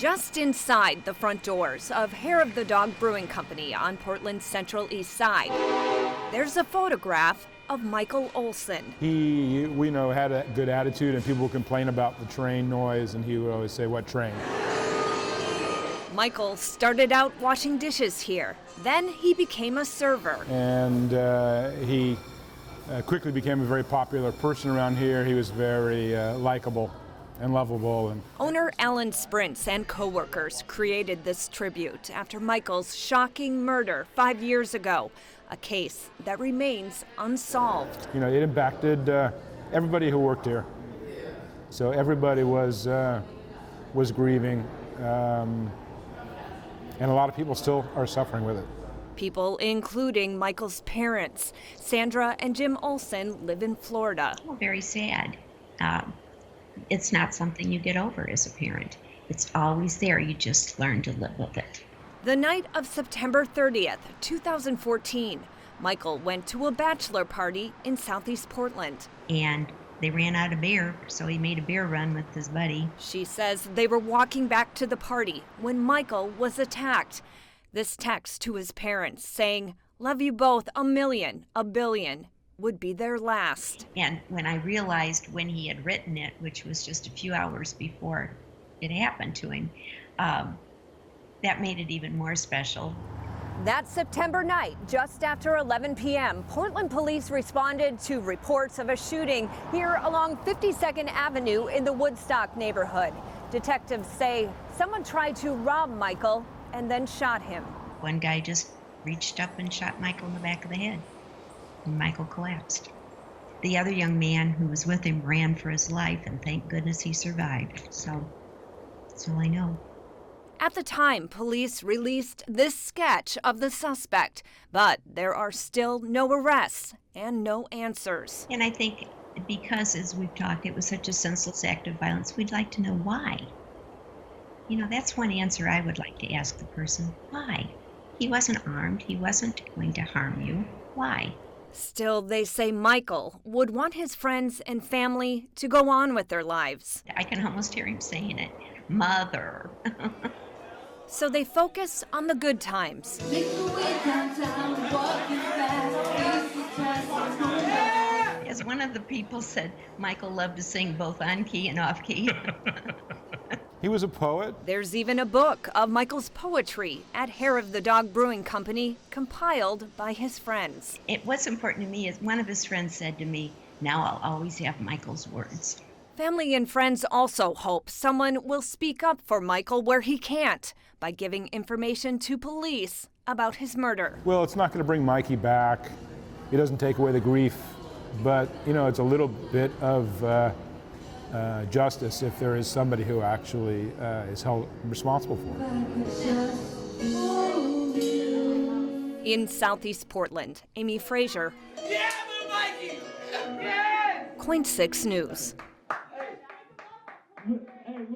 Just inside the front doors of Hair of the Dog Brewing Company on Portland's Central East Side, there's a photograph of Michael Olson. He, we know, had a good attitude, and people would complain about the train noise, and he would always say, "What train?" Michael started out washing dishes here. Then he became a server. And he quickly became a very popular person around here. He was very likable and lovable. And owner Alan Sprints and co-workers created this tribute after Michael's shocking murder 5 years ago, a case that remains unsolved. You know, it impacted everybody who worked here. So everybody was grieving, and a lot of people still are suffering with it. People, including Michael's parents. Sandra and Jim Olson live in Florida. Very sad. It's not something you get over as a parent. It's always there. You just learn to live with it. The night of September 30th, 2014, Michael went to a bachelor party in Southeast Portland. And they ran out of beer, so he made a beer run with his buddy. She says they were walking back to the party when Michael was attacked. This text to his parents saying, "Love you both a million, a billion," would be their last. And when I realized when he had written it, which was just a few hours before it happened to him, that made it even more special. That September night, just after 11 p.m., Portland police responded to reports of a shooting here along 52nd Avenue in the Woodstock neighborhood. Detectives say someone tried to rob Michael and then shot him. One guy just reached up and shot Michael in the back of the head, and Michael collapsed. The other young man who was with him ran for his life, and thank goodness he survived. So that's all I know. At the time, police released this sketch of the suspect, but there are still no arrests and no answers. And I think because, as we've talked, it was such a senseless act of violence, we'd like to know why. You know, that's one answer I would like to ask the person. Why? He wasn't armed. He wasn't going to harm you. Why? Still, they say Michael would want his friends and family to go on with their lives. I can almost hear him saying it. Mother. So they focus on the good times. As one of the people said, Michael loved to sing both on key and off key. He was a poet. There's even a book of Michael's poetry at Hair of the Dog Brewing Company, compiled by his friends. What's important to me is one of his friends said to me, "Now I'll always have Michael's words." Family and friends also hope someone will speak up for Michael where he can't by giving information to police about his murder. Well, it's not going to bring Mikey back. It doesn't take away the grief, but, you know, it's a little bit of justice if there is somebody who actually is held responsible for it. In Southeast Portland, Amy Frazier, Yeah, little Mikey! Yeah! KOIN 6 News. Hey,